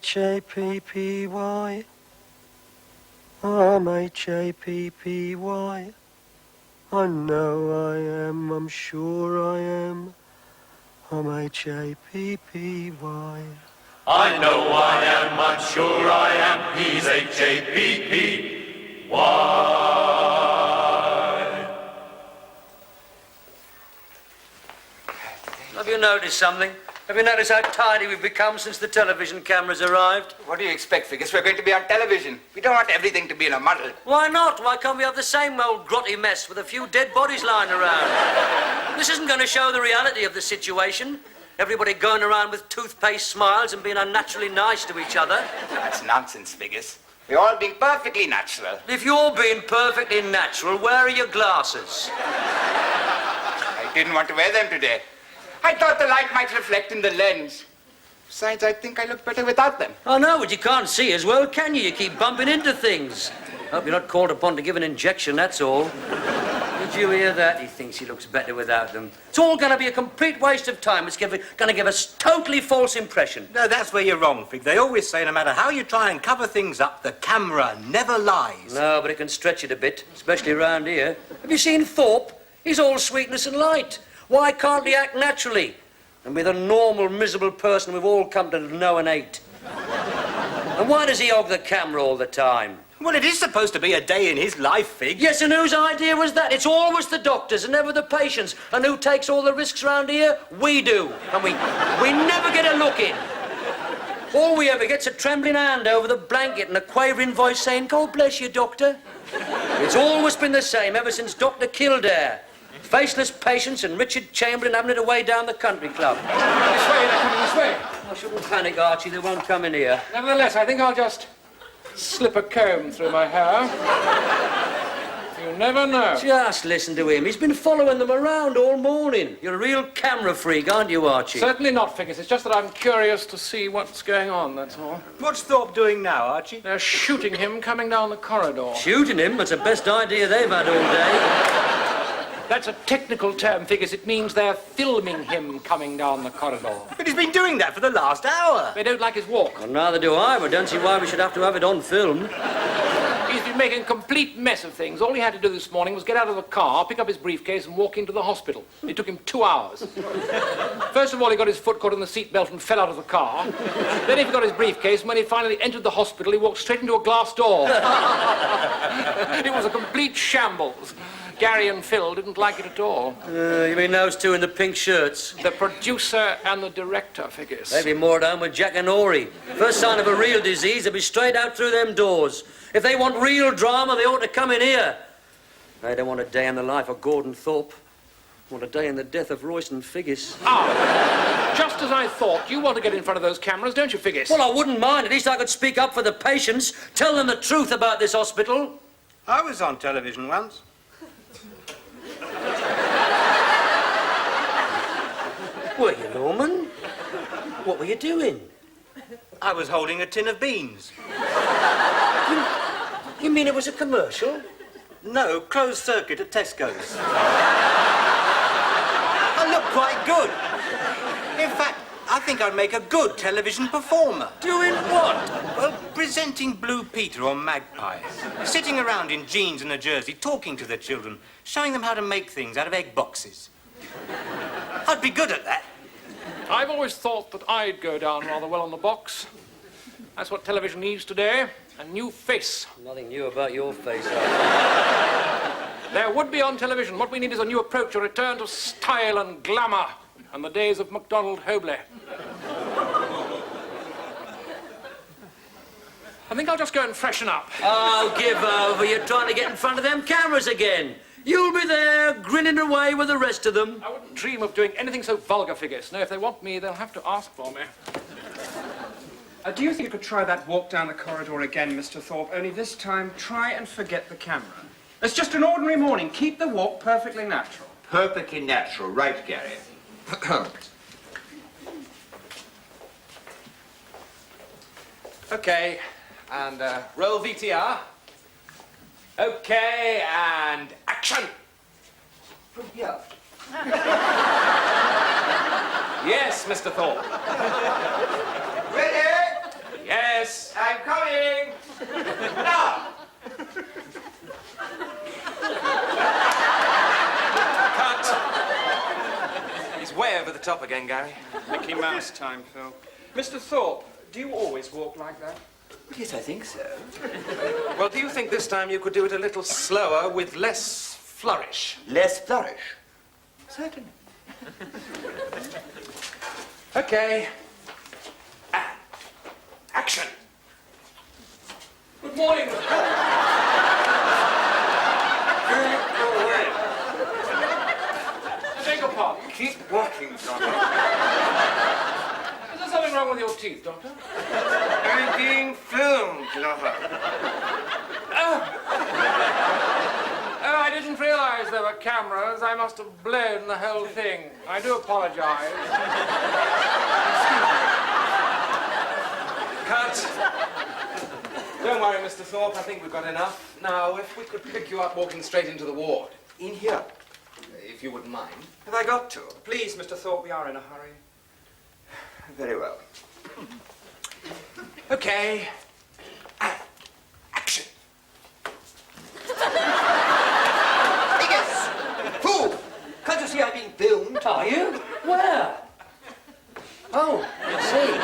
M-H-A-P-P-Y. M-H-A-P-P-Y. I know I am, I'm sure I am. M-H-A-P-P-Y. I know I am, I'm sure I am. He's H-A-P-P-Y. Have you noticed something? Have you noticed how tidy we've become since the television cameras arrived? What do you expect, Figgis? We're going to be on television. We don't want everything to be in a muddle. Why not? Why can't we have the same old grotty mess with a few dead bodies lying around? This isn't going to show the reality of the situation. Everybody going around with toothpaste smiles and being unnaturally nice to each other. That's nonsense, Figgis. We're all being perfectly natural. If you're being perfectly natural, where are your glasses? I didn't want to wear them today. I thought the light might reflect in the lens. Besides, I think I look better without them. I know, but you can't see as well, can you? You keep bumping into things. Hope you're not called upon to give an injection, that's all. Did you hear that? He thinks he looks better without them. It's all going to be a complete waste of time. It's going to give us totally false impression. No, that's where you're wrong, Fig. They always say no matter how you try and cover things up, the camera never lies. No, but it can stretch it a bit, especially around here. Have you seen Thorpe? He's all sweetness and light. Why can't he act naturally and be the normal, miserable person we've all come to know and hate? And why does he hog the camera all the time? Well, it is supposed to be a day in his life, Fig. Yes, and whose idea was that? It's always the doctors and never the patients. And who takes all the risks around here? We do. And we never get a look in. All we ever get's a trembling hand over the blanket and a quavering voice saying, "God bless you, doctor." It's always been the same ever since Dr. Kildare. Faceless patients and Richard Chamberlain having it away down the country club. This way, they're coming this way. I shouldn't panic, Archie. They won't come in here. Nevertheless, I think I'll just slip a comb through my hair. You never know. Just listen to him. He's been following them around all morning. You're a real camera freak, aren't you, Archie? Certainly not, Figgis. It's just that I'm curious to see what's going on, that's all. What's Thorpe doing now, Archie? They're shooting him coming down the corridor. Shooting him? That's the best idea they've had all day. That's a technical term, Figgis. It means they're filming him coming down the corridor. But he's been doing that for the last hour. They don't like his walk. Well, neither do I, but don't see why we should have to have it on film. He's been making a complete mess of things. All he had to do this morning was get out of the car, pick up his briefcase, and walk into the hospital. It took him 2 hours. First of all, he got his foot caught in the seatbelt and fell out of the car. Then he forgot his briefcase, and when he finally entered the hospital, he walked straight into a glass door. It was a complete shambles. Gary and Phil didn't like it at all. You mean those two in the pink shirts? The producer and the director, Figgis. They'd be more down with Jack and Ori. First sign of a real disease, they'll be straight out through them doors. If they want real drama, they ought to come in here. They don't want a day in the life of Gordon Thorpe. They want a day in the death of Royston Figgis. Ah, just as I thought. You want to get in front of those cameras, don't you, Figgis? Well, I wouldn't mind. At least I could speak up for the patients, tell them the truth about this hospital. I was on television once. Were you, Norman? What were you doing? I was holding a tin of beans. You mean it was a commercial? No, closed circuit at Tesco's. I look quite good. In fact, I think I'd make a good television performer. Doing what? Well, presenting Blue Peter or Magpies. Sitting around in jeans and a jersey, talking to the children, showing them how to make things out of egg boxes. I'd be good at that. I've always thought that I'd go down rather well on the box. That's what television needs today, a new face. Nothing new about your face, There would be on television. What we need is a new approach, a return to style and glamour, and the days of MacDonald Hobley. I think I'll just go and freshen up. Oh, give over. You're trying to get in front of them cameras again. You'll be there, grinning away with the rest of them. I wouldn't dream of doing anything so vulgar, Figgis. No, if they want me, they'll have to ask for me. Do you think you could try that walk down the corridor again, Mr. Thorpe? Only this time, try and forget the camera. It's just an ordinary morning. Keep the walk perfectly natural. Perfectly natural. Right, Gary. Okay, and roll VTR. Okay, and action. From here. Yes, Mr. Thorpe. Ready? Yes. Yes. I'm coming. Now. Cut. He's way over the top again, Gary. Mickey Mouse time, Phil. Mr. Thorpe, do you always walk like that? Yes, I think so. Well, do you think this time you could do it a little slower with less flourish? Less flourish. Certainly. Okay. And action. Good morning. I beg your pardon. Keep walking, Doctor. Is there something wrong with your teeth, Doctor? I'm being filmed, lover. Oh, I didn't realize there were cameras. I must have blown the whole thing. I do apologize. Cut. Don't worry, Mr. Thorpe. I think we've got enough. Now, if we could pick you up walking straight into the ward. In here, if you wouldn't mind. Have I got to? Please, Mr. Thorpe, we are in a hurry. Very well. Okay. And action. Figgis! Fool! Can't you see I'm being filmed? Are you? Where? Oh, I see.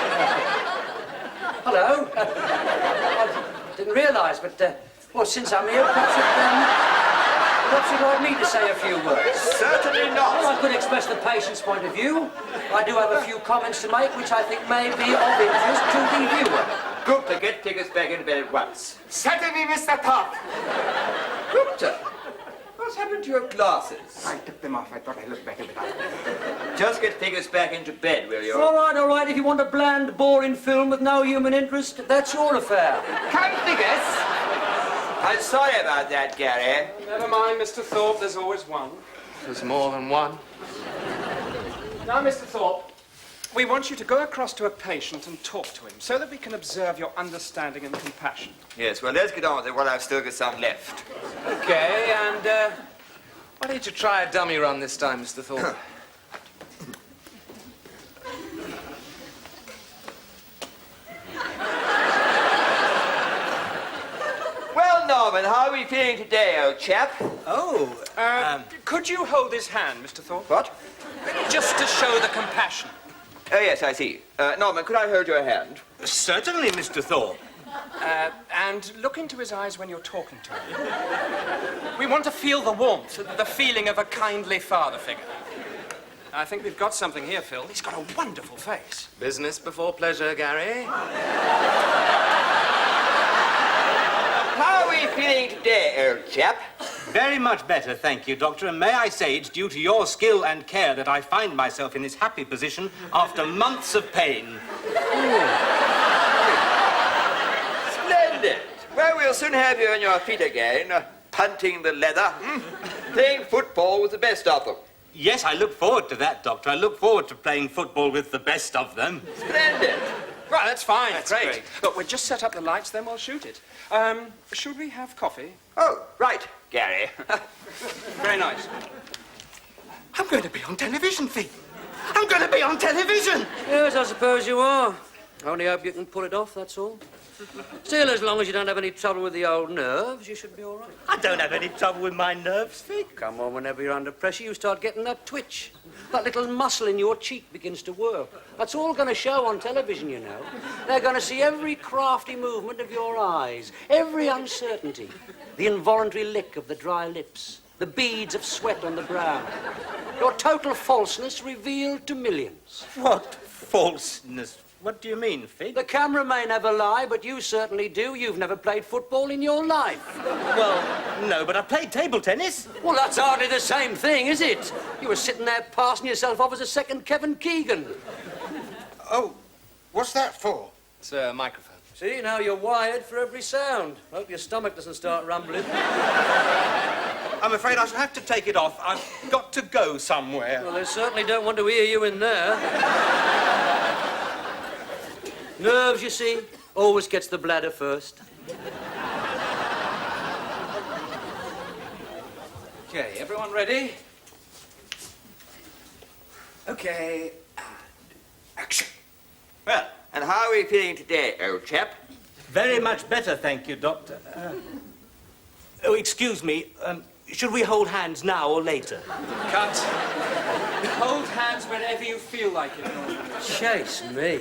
Hello. I didn't realise, but, well, since I'm here, perhaps you'd like me to say a few words. Certainly not. Well, I could express the patient's point of view. I do have a few comments to make, which I think may be of interest to the viewer. Gupta, get Figgis back in bed at once. Certainly, Mr. Thorpe. Gupta, what's happened to your glasses? I took them off. I thought I looked better without them. Just get Figgis back into bed, will you? All right. If you want a bland, boring film with no human interest, that's your affair. Come, Figgis. I'm sorry about that, Gary. Never mind, Mr. Thorpe, there's always one. There's more than one. Now, Mr. Thorpe, we want you to go across to a patient and talk to him so that we can observe your understanding and compassion. Yes, well, let's get on with it while I've still got some left. Okay, and, why don't you try a dummy run this time, Mr. Thorpe? Well, Norman, how are we feeling today, old chap? Could you hold his hand, Mr. Thorpe? What? Just to show the compassion. Oh, yes, I see. Norman, could I hold your hand? Certainly, Mr. Thorpe. And look into his eyes when you're talking to him. We want to feel the warmth, the feeling of a kindly father figure. I think we've got something here, Phil. He's got a wonderful face. Business before pleasure, Gary. How are we feeling today, old chap? Very much better, thank you, Doctor. And may I say it's due to your skill and care that I find myself in this happy position after months of pain. Splendid. Well, we'll soon have you on your feet again, punting the leather, playing football with the best of them. Yes, I look forward to that, Doctor. I look forward to playing football with the best of them. Splendid. Right, that's fine. That's great. great. Look, we'll just set up the lights, then we'll shoot it. Should we have coffee? Oh, right, Gary. Very nice. I'm going to be on television, Fee. I'm going to be on television. Yes, I suppose you are. I only hope you can pull it off, that's all. Still, as long as you don't have any trouble with the old nerves, you should be all right. I don't have any trouble with my nerves, Fee. Come on, whenever you're under pressure, you start getting that twitch. That little muscle in your cheek begins to work. That's all going to show on television, you know. They're going to see every crafty movement of your eyes, every uncertainty, the involuntary lick of the dry lips, the beads of sweat on the brow. Your total falseness revealed to millions. What falseness? What do you mean, Fig? The camera may never lie, but you certainly do. You've never played football in your life. Well, no, but I played table tennis. Well, that's hardly the same thing, is it? You were sitting there passing yourself off as a second Kevin Keegan. Oh, what's that for? It's a microphone. See, now you're wired for every sound. Hope your stomach doesn't start rumbling. I'm afraid I shall have to take it off. I've got to go somewhere. Well, they certainly don't want to hear you in there. Nerves, you see, always gets the bladder first. Okay, everyone ready? Okay, and action. Well, and how are we feeling today, old chap? Very much better, thank you, Doctor. Oh, excuse me. Should we hold hands now or later? Cut. Hold hands whenever you feel like it, Norman. Chase me.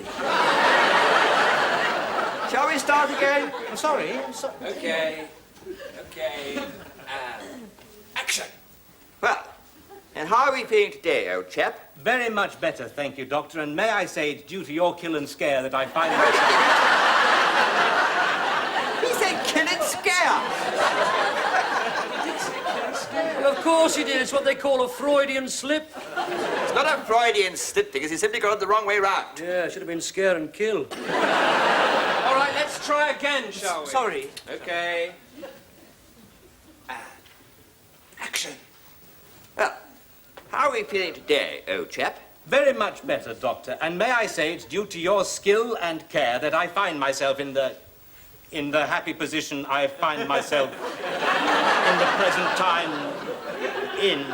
Shall we start again? I'm sorry. Okay. Action. Well, and how are we feeling today, old chap? Very much better, thank you, Doctor. And may I say it's due to your kill and scare that I find myself... He said kill and scare. Well, of course he did. It's what they call a Freudian slip. It's not a Freudian slip, because he simply got it the wrong way round. Yeah, it should have been scare and kill. All right, let's try again, shall we? Sorry. Okay. And action. Well, how are we feeling today, old chap? Very much better, Doctor. And may I say it's due to your skill and care that I find myself in the happy position I find myself in the present time in.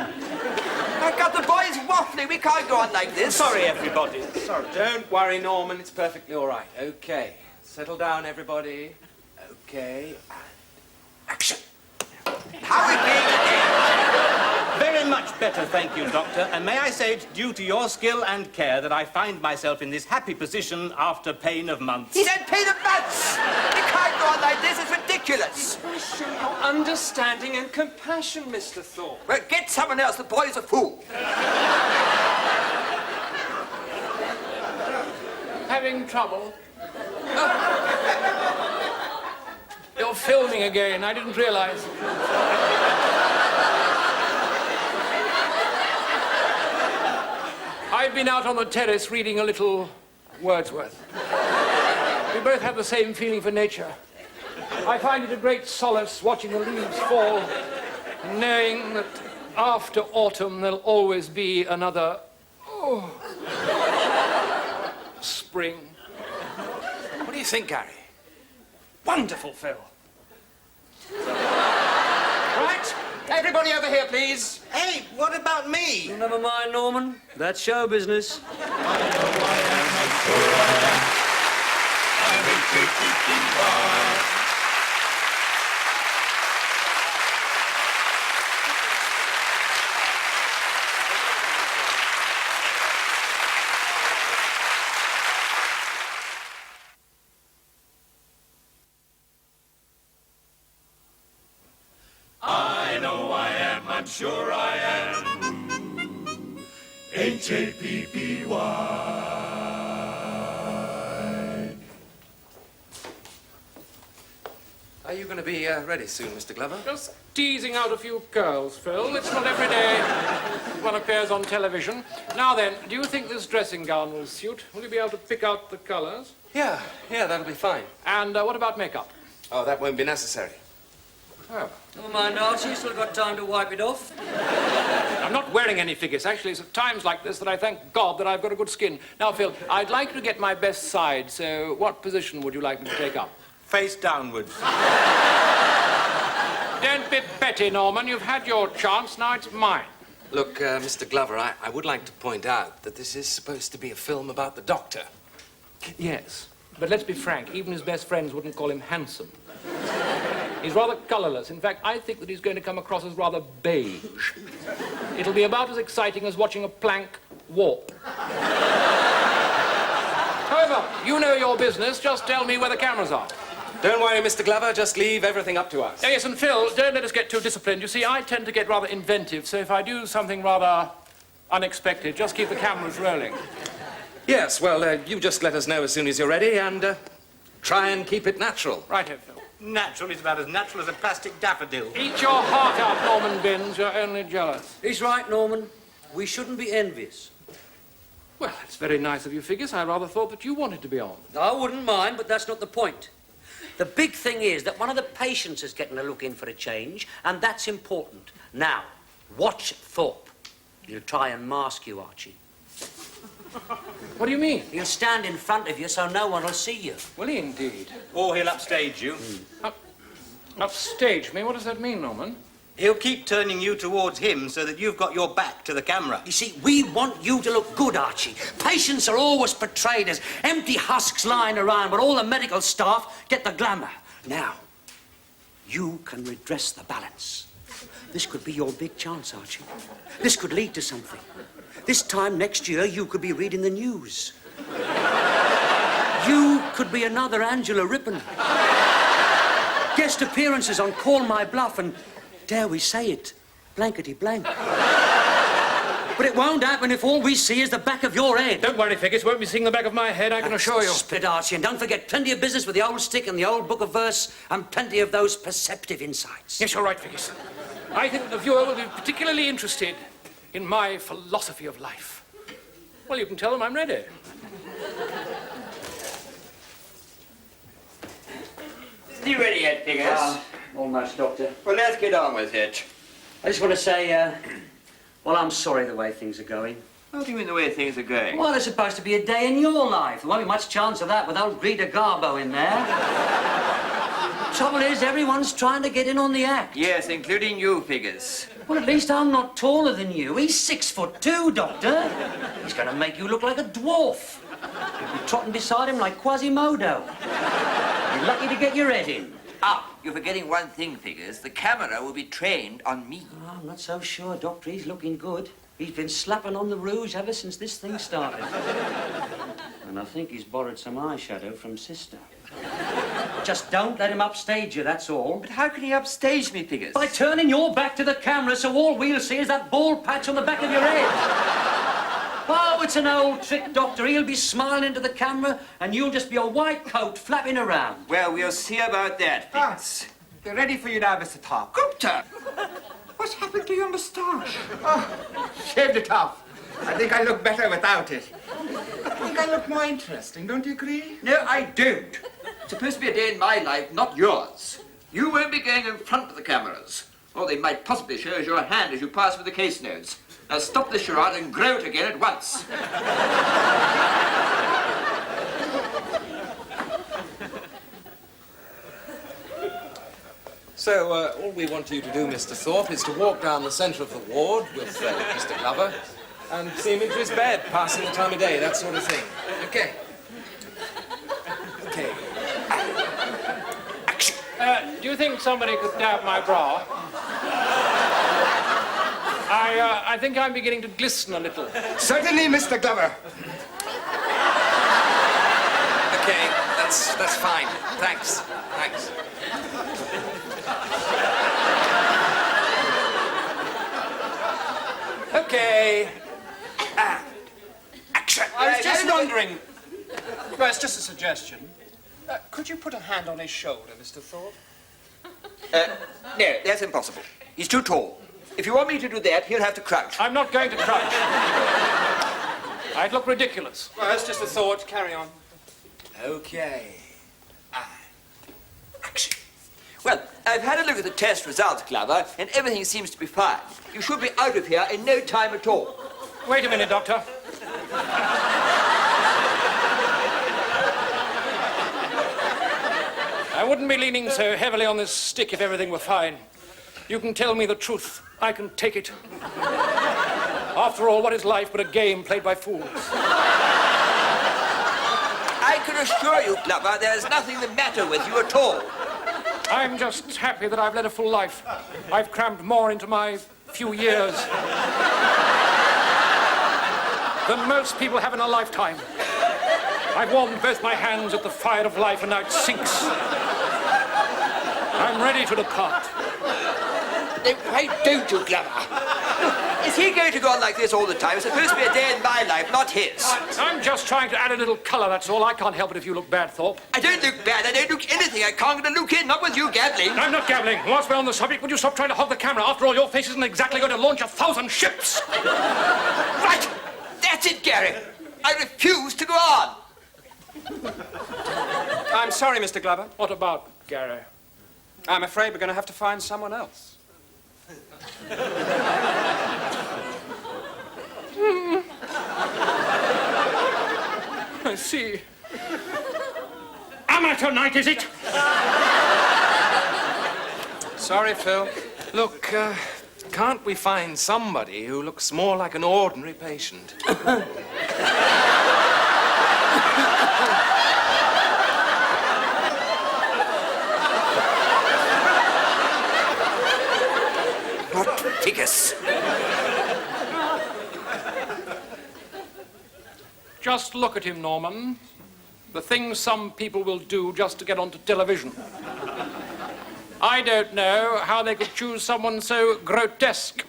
I got the boys waffling. We can't go on like this. Sorry, everybody. Sorry. Don't worry, Norman. It's perfectly all right. Okay. Settle down, everybody. Okay. And action. How are we feeling today? Very much better, thank you, Doctor. And may I say it's due to your skill and care that I find myself in this happy position after pain of months. He said pay the months. We can't go on like this. It's ridiculous. Show your understanding and compassion, Mr. Thorpe. Well, get someone else. The boy's a fool. Having trouble? You're filming again. I didn't realize. I've been out on the terrace reading a little Wordsworth. We both have the same feeling for nature. I find it a great solace watching the leaves fall, knowing that after autumn there'll always be another spring. What do you think, Gary? Wonderful, Phil. Right, everybody over here, please. Hey, what about me? Never mind, Norman. That's show business. I know I am, I'm sure I am. Happy. Are you going to be ready soon, Mr. Glover? Just teasing out a few curls, Phil. It's not every day one appears on television. Now then, do you think this dressing gown will suit? Will you be able to pick out the colours? Yeah, that'll be fine. And what about makeup? Oh, that won't be necessary. Oh. Never mind, Archie. You've still got time to wipe it off. I'm not wearing any Figgis. Actually, it's at times like this that I thank God that I've got a good skin. Now, Phil, I'd like to get my best side, so what position would you like me to take up? Face downwards. Don't be petty, Norman. You've had your chance. Now it's mine. Look, Mr. Glover, I would like to point out that this is supposed to be a film about the Doctor. Yes, but let's be frank. Even his best friends wouldn't call him handsome. He's rather colourless. In fact, I think that he's going to come across as rather beige. It'll be about as exciting as watching a plank warp. However, you know your business. Just tell me where the cameras are. Don't worry, Mr. Glover. Just leave everything up to us. Oh, yes, and Phil, don't let us get too disciplined. You see, I tend to get rather inventive, so if I do something rather unexpected, just keep the cameras rolling. Yes, well, you just let us know as soon as you're ready and try and keep it natural. Righto, Phil. Natural is about as natural as a plastic daffodil. Eat your heart out, Norman Binns. You're only jealous. He's right, Norman. We shouldn't be envious. Well, it's very nice of you, Figgis. I rather thought that you wanted to be on. I wouldn't mind, but that's not the point. The big thing is that one of the patients is getting a look in for a change, and that's important. Now, watch Thorpe. He'll try and mask you, Archie. What do you mean? He'll stand in front of you so no one will see you. Will he indeed? Or he'll upstage you. Upstage me? What does that mean, Norman? He'll keep turning you towards him so that you've got your back to the camera. You see, we want you to look good, Archie. Patients are always portrayed as empty husks lying around, but all the medical staff get the glamour. Now, you can redress the balance. This could be your big chance, Archie. This could lead to something. This time next year, you could be reading the news. You could be another Angela Rippon. Guest appearances on Call My Bluff and, dare we say it, blankety blank. But it won't happen if all we see is the back of your head. Don't worry, Figgis. Won't be seeing the back of my head, I can assure you. Spit, Archie, and don't forget, plenty of business with the old stick and the old book of verse, and plenty of those perceptive insights. Yes, you're right, Figgis. I think the viewer will be particularly interested in my philosophy of life. Well, you can tell them I'm ready. Is he ready yet, Figgis? Almost, Doctor. Well, let's get on with it. I just want to say, well, I'm sorry the way things are going. What do you mean the way things are going? Well, there's supposed to be a day in your life. There won't be much chance of that with old Greta Garbo in there. Trouble is, everyone's trying to get in on the act. Yes, including you, Figgis. Well, at least I'm not taller than you. He's 6'2", Doctor. He's going to make you look like a dwarf. You'll be trotting beside him like Quasimodo. You're lucky to get your head in. Ah, you're forgetting one thing, Figgis. The camera will be trained on me. Oh, I'm not so sure, Doctor. He's looking good. He's been slapping on the rouge ever since this thing started. And I think he's borrowed some eyeshadow from Sister. Just don't let him upstage you, that's all. But how can he upstage me, Figgis? By turning your back to the camera so all we'll see is that bald patch on the back of your head. Oh, it's an old trick, Doctor. He'll be smiling into the camera and you'll just be a white coat flapping around. Well, we'll see about that, Figgis. They're ready for you now, Mr. Thorpe. Gupta! What's happened to your moustache? Oh, shaved it off. I think I look better without it. I think I look more interesting, don't you agree? No, I don't. It's supposed to be a day in my life, not yours. You won't be going in front of the cameras. All they might possibly show is your hand as you pass through the case notes. Now stop the charade and grow it again at once. So, all we want you to do, Mr. Thorpe, is to walk down the centre of the ward with Mr. Glover and see him into his bed, passing the time of day, that sort of thing. Okay. Okay. Do you think somebody could dab my bra? I think I'm beginning to glisten a little. Certainly, Mr. Glover. Okay, that's fine. Thanks. Okay. And action. I was just wondering. Well, it's just a suggestion. Could you put a hand on his shoulder, Mr. Thorpe? No, that's impossible. He's too tall. If you want me to do that, he'll have to crouch. I'm not going to crouch. I'd look ridiculous. Well, that's just a thought. Carry on. Okay. And action. Well, I've had a look at the test results, Glover, and everything seems to be fine. You should be out of here in no time at all. Wait a minute, Doctor. I wouldn't be leaning so heavily on this stick if everything were fine. You can tell me the truth. I can take it. After all, what is life but a game played by fools? I can assure you, Glover, there's nothing the matter with you at all. I'm just happy that I've led a full life. I've crammed more into my few years than most people have in a lifetime. I've warmed both my hands at the fire of life and now it sinks. I'm ready to depart. Why don't you, Glover? Is he going to go on like this all the time? It's supposed to be a day in my life, not his. I'm just trying to add a little colour, that's all. I can't help it if you look bad, Thorpe. I don't look bad. I don't look anything. I can't get a look in, not with you gabbling. I'm not gabbling. Whilst we're on the subject, would you stop trying to hog the camera? After all, your face isn't exactly going to launch 1,000 ships. Right. That's it, Gary. I refuse to go on. I'm sorry, Mr. Glover. What about Gary? I'm afraid we're going to have to find someone else. I see. Amateur night, is it? Sorry, Phil. Look, can't we find somebody who looks more like an ordinary patient? Not Figgis. Just look at him, Norman. The things some people will do just to get onto television. I don't know how they could choose someone so grotesque.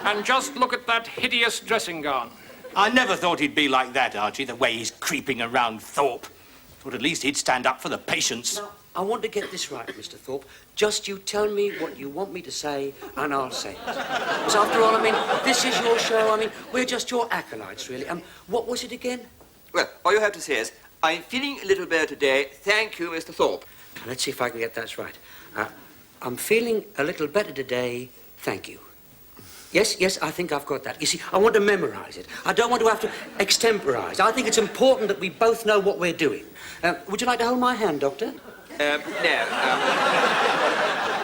And just look at that hideous dressing gown. I never thought he'd be like that, Archie, the way he's creeping around Thorpe. Thought at least he'd stand up for the patients. Now, I want to get this right, Mr. Thorpe. Just you tell me what you want me to say, and I'll say it. Because after all, I mean, this is your show. I mean, we're just your acolytes, really. What was it again? Well, all you have to say is, I'm feeling a little better today. Thank you, Mr. Thorpe. Let's see if I can get that right. I'm feeling a little better today, thank you. Yes, I think I've got that. You see, I want to memorize it. I don't want to have to extemporize. I think it's important that we both know what we're doing. Would you like to hold my hand, Doctor? No.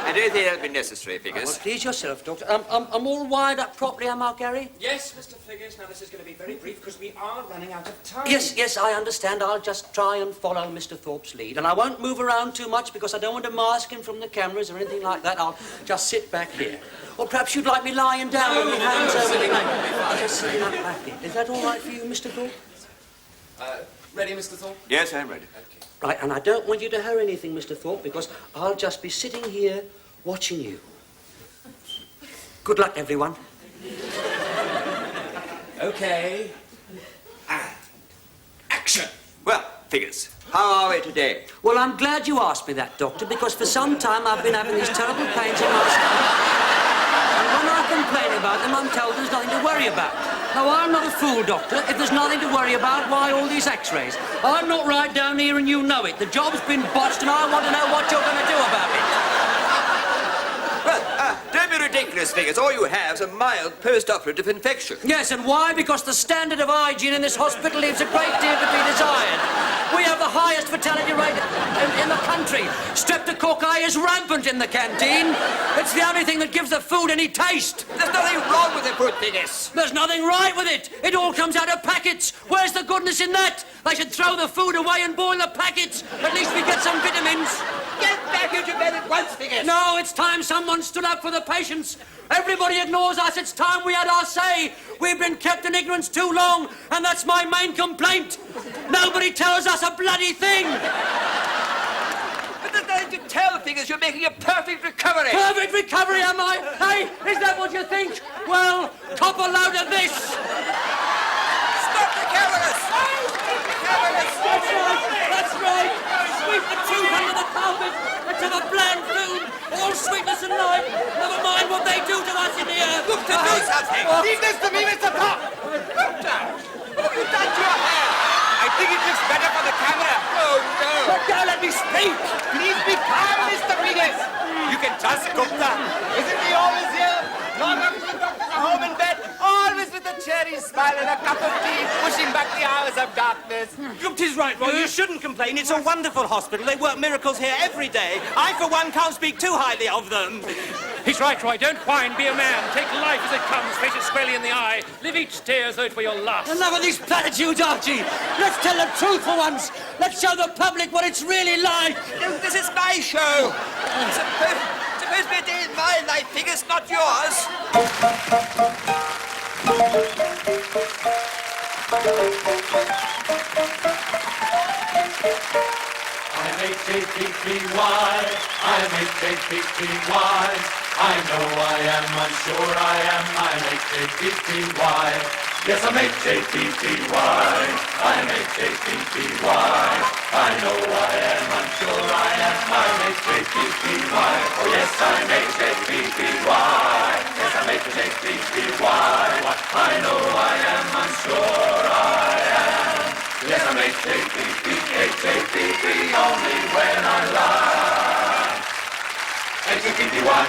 I don't think that'll be necessary, Figgis. Well, please yourself, Doctor. I'm all wired up properly, am I, Gary? Yes, Mr. Figgis. Now, this is going to be very brief because we are running out of time. Yes, I understand. I'll just try and follow Mr. Thorpe's lead. And I won't move around too much because I don't want to mask him from the cameras or anything like that. I'll just sit back here. Or perhaps you'd like me lying down with my hands over the neck. Just sitting up back here. Is that all right for you, Mr. Thorpe? Ready, Mr. Thorpe? Yes, I'm ready. Right, and I don't want you to hurry anything, Mr. Thorpe, because I'll just be sitting here watching you. Good luck, everyone. Okay. And action! Well, Figgis, how are we today? Well, I'm glad you asked me that, Doctor, because for some time I've been having these terrible pains in my stomach. And when I complain about them, I'm told there's nothing to worry about. Now, I'm not a fool, Doctor. If there's nothing to worry about, why all these x-rays? I'm not right down here and you know it. The job's been botched and I want to know what you're going to do about it. Well, don't be ridiculous, Figgis. All you have is a mild post-operative infection. Yes, and why? Because the standard of hygiene in this hospital leaves a great deal to be desired. We have the highest fatality rate in the country. Streptococci is rampant in the canteen. It's the only thing that gives the food any taste. There's nothing wrong with the food, Figgis. There's nothing right with it. It all comes out of packets. Where's the goodness in that? They should throw the food away and boil the packets. At least we get some vitamins. Get back into bed at once, Figgis. No, it's time someone stood up for the patients. Everybody ignores us. It's time we had our say. We've been kept in ignorance too long, and that's my main complaint. Nobody tells us a bloody thing. But there's nothing to tell, Figgis. You're making a perfect recovery. Perfect recovery, am I? Hey, is that what you think? Well, cop a load of this. Stop the cameras! That's right. Sweep the truth under the carpet. Let's have a bland food. All sweetness and light. Never mind what they do to us in here. Look, to do something. Leave this to me, Mr. Thorpe. Doctor, what have you done to your hair? I think it looks better for the camera. Oh, no. But now let me speak. Please be calm, Mr. Figgis. You can trust Gupta. Isn't he always here? Long after the doctors are home in bed, always with a cherry smile and a cup of tea, pushing back the hours of darkness. Gupta's right, Roy. You shouldn't complain. It's a wonderful hospital. They work miracles here every day. I, for one, can't speak too highly of them. He's right, Roy. Don't whine. Be a man. Take life as it comes. Face it squarely in the eye. Live each day as though it were your last. Enough of these platitudes, Archie. Let's tell the truth for once. Let's show the public what it's really like. No, this is my show. It's supposed to be a day in my life, Figgis, not yours. I'm H-A-P-P-Y, I'm H-A-P-P-Y. I know I am, I'm sure I am, I'm H-A-P-P-Y. Yes, I'm H-A-P-P-Y, I'm H-A-P-P-Y. I know I am, I'm sure I am, I'm H-A-P-P-Y. Oh yes, I'm H-A-P-P-Y. Yes, I'm H-A-P-P-Y. I know I am, I'm sure I am. Yes, I'm H-A-P-P, H-A-P-P, only when I lie. H-A-P-P-Y.